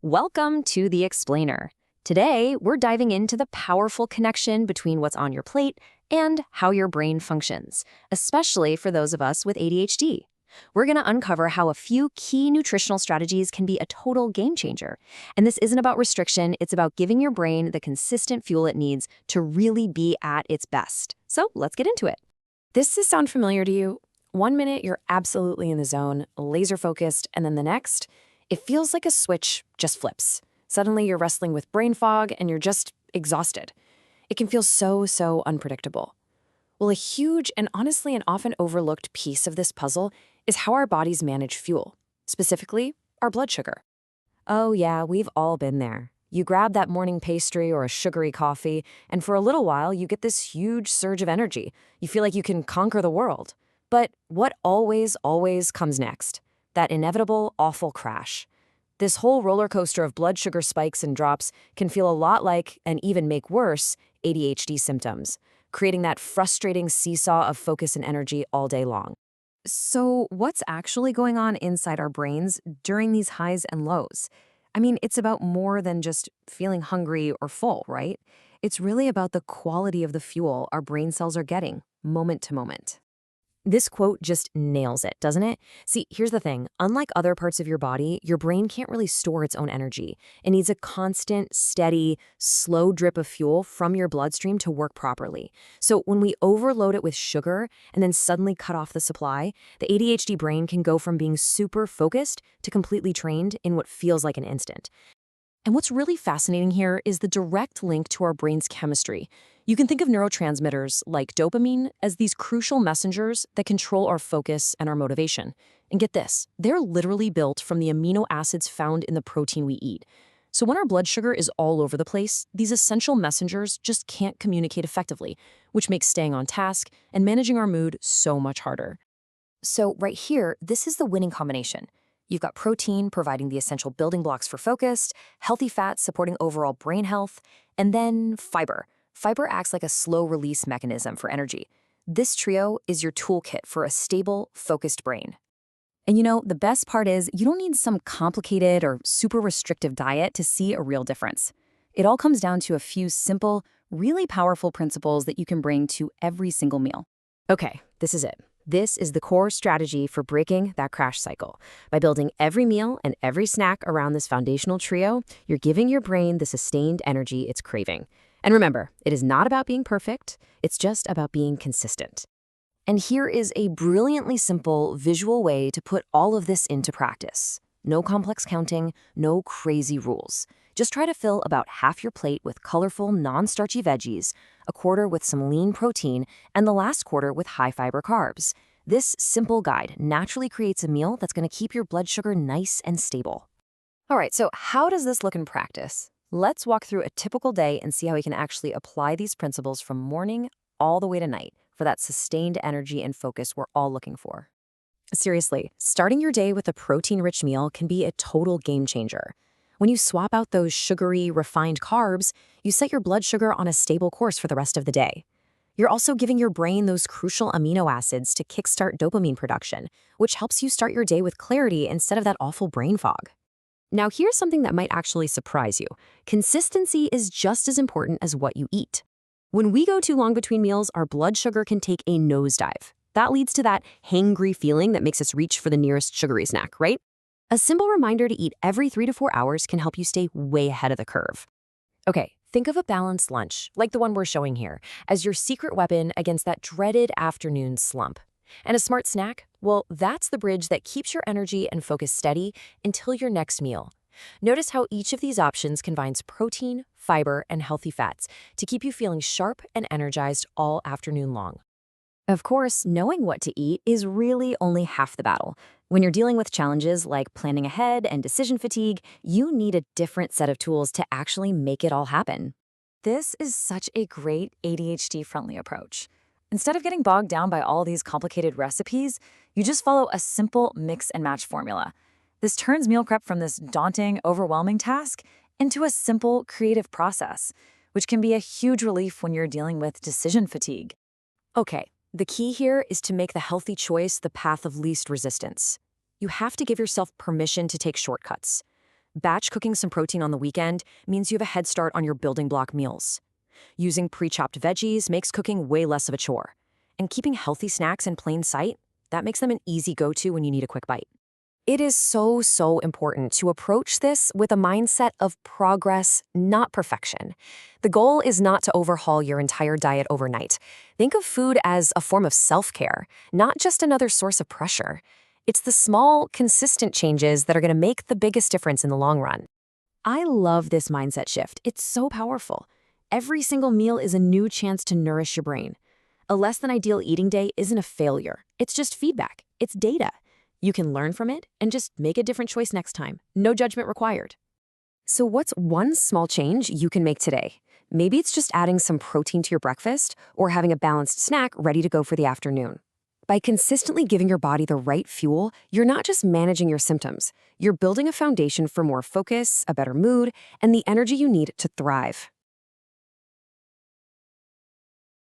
Welcome to The Explainer. Today, we're diving into the powerful connection between what's on your plate and how your brain functions, especially for those of us with ADHD. We're going to uncover how a few key nutritional strategies can be a total game changer. And this isn't about restriction, it's about giving your brain the consistent fuel it needs to really be at its best. So let's get into it. Does this sound familiar to you? One minute, you're absolutely in the zone, laser focused, and then the next, it feels like a switch just flips. Suddenly, you're wrestling with brain fog and you're just exhausted. It can feel so unpredictable. Well, a huge and honestly an often overlooked piece of this puzzle is how our bodies manage fuel, specifically our blood sugar. Oh yeah, we've all been there. You grab that morning pastry or a sugary coffee, and for a little while, you get this huge surge of energy. You feel like you can conquer the world. But what always comes next? That inevitable, awful crash. This whole roller coaster of blood sugar spikes and drops can feel a lot like, and even make worse, ADHD symptoms, creating that frustrating seesaw of focus and energy all day long. So what's actually going on inside our brains during these highs and lows? I mean, it's about more than just feeling hungry or full, right? It's really about the quality of the fuel our brain cells are getting, moment to moment. This quote just nails it, doesn't it? See, here's the thing. Unlike other parts of your body, your brain can't really store its own energy. It needs a constant, steady, slow drip of fuel from your bloodstream to work properly. So when we overload it with sugar and then suddenly cut off the supply, the ADHD brain can go from being super focused to completely trained in what feels like an instant. And what's really fascinating here is the direct link to our brain's chemistry. You can think of neurotransmitters like dopamine as these crucial messengers that control our focus and our motivation. And get this, they're literally built from the amino acids found in the protein we eat. So when our blood sugar is all over the place, these essential messengers just can't communicate effectively, which makes staying on task and managing our mood so much harder. So right here, this is the winning combination. You've got protein providing the essential building blocks for focus, healthy fats supporting overall brain health, and then fiber. Fiber acts like a slow-release mechanism for energy. This trio is your toolkit for a stable, focused brain. And you know, the best part is you don't need some complicated or super restrictive diet to see a real difference. It all comes down to a few simple, really powerful principles that you can bring to every single meal. Okay, this is it. This is the core strategy for breaking that crash cycle. By building every meal and every snack around this foundational trio, you're giving your brain the sustained energy it's craving. And remember, it is not about being perfect, it's just about being consistent. And here is a brilliantly simple visual way to put all of this into practice. No complex counting, no crazy rules. Just try to fill about half your plate with colorful, non-starchy veggies, a quarter with some lean protein, and the last quarter with high-fiber carbs. This simple guide naturally creates a meal that's going to keep your blood sugar nice and stable. All right, so how does this look in practice? Let's walk through a typical day and see how we can actually apply these principles from morning all the way to night for that sustained energy and focus we're all looking for. Seriously, starting your day with a protein-rich meal can be a total game changer. When you swap out those sugary, refined carbs, you set your blood sugar on a stable course for the rest of the day. You're also giving your brain those crucial amino acids to kickstart dopamine production, which helps you start your day with clarity instead of that awful brain fog. Now, here's something that might actually surprise you. Consistency is just as important as what you eat. When we go too long between meals, our blood sugar can take a nosedive. That leads to that hangry feeling that makes us reach for the nearest sugary snack, right? A simple reminder to eat every 3 to 4 hours can help you stay way ahead of the curve. Okay, think of a balanced lunch, like the one we're showing here, as your secret weapon against that dreaded afternoon slump. And a smart snack? Well, that's the bridge that keeps your energy and focus steady until your next meal. Notice how each of these options combines protein, fiber, and healthy fats to keep you feeling sharp and energized all afternoon long. Of course, knowing what to eat is really only half the battle. When you're dealing with challenges like planning ahead and decision fatigue, you need a different set of tools to actually make it all happen. This is such a great ADHD-friendly approach. Instead of getting bogged down by all these complicated recipes, you just follow a simple mix and match formula. This turns meal prep from this daunting, overwhelming task into a simple, creative process, which can be a huge relief when you're dealing with decision fatigue. Okay, the key here is to make the healthy choice the path of least resistance. You have to give yourself permission to take shortcuts. Batch cooking some protein on the weekend means you have a head start on your building block meals. Using pre-chopped veggies makes cooking way less of a chore. And keeping healthy snacks in plain sight, that makes them an easy go-to when you need a quick bite. It is so important to approach this with a mindset of progress, not perfection. The goal is not to overhaul your entire diet overnight. Think of food as a form of self-care, not just another source of pressure. It's the small, consistent changes that are going to make the biggest difference in the long run. I love this mindset shift. It's so powerful. Every single meal is a new chance to nourish your brain. A less than ideal eating day isn't a failure. It's just feedback. It's data. You can learn from it and just make a different choice next time. No judgment required. So what's one small change you can make today? Maybe it's just adding some protein to your breakfast or having a balanced snack ready to go for the afternoon. By consistently giving your body the right fuel, you're not just managing your symptoms. You're building a foundation for more focus, a better mood, and the energy you need to thrive.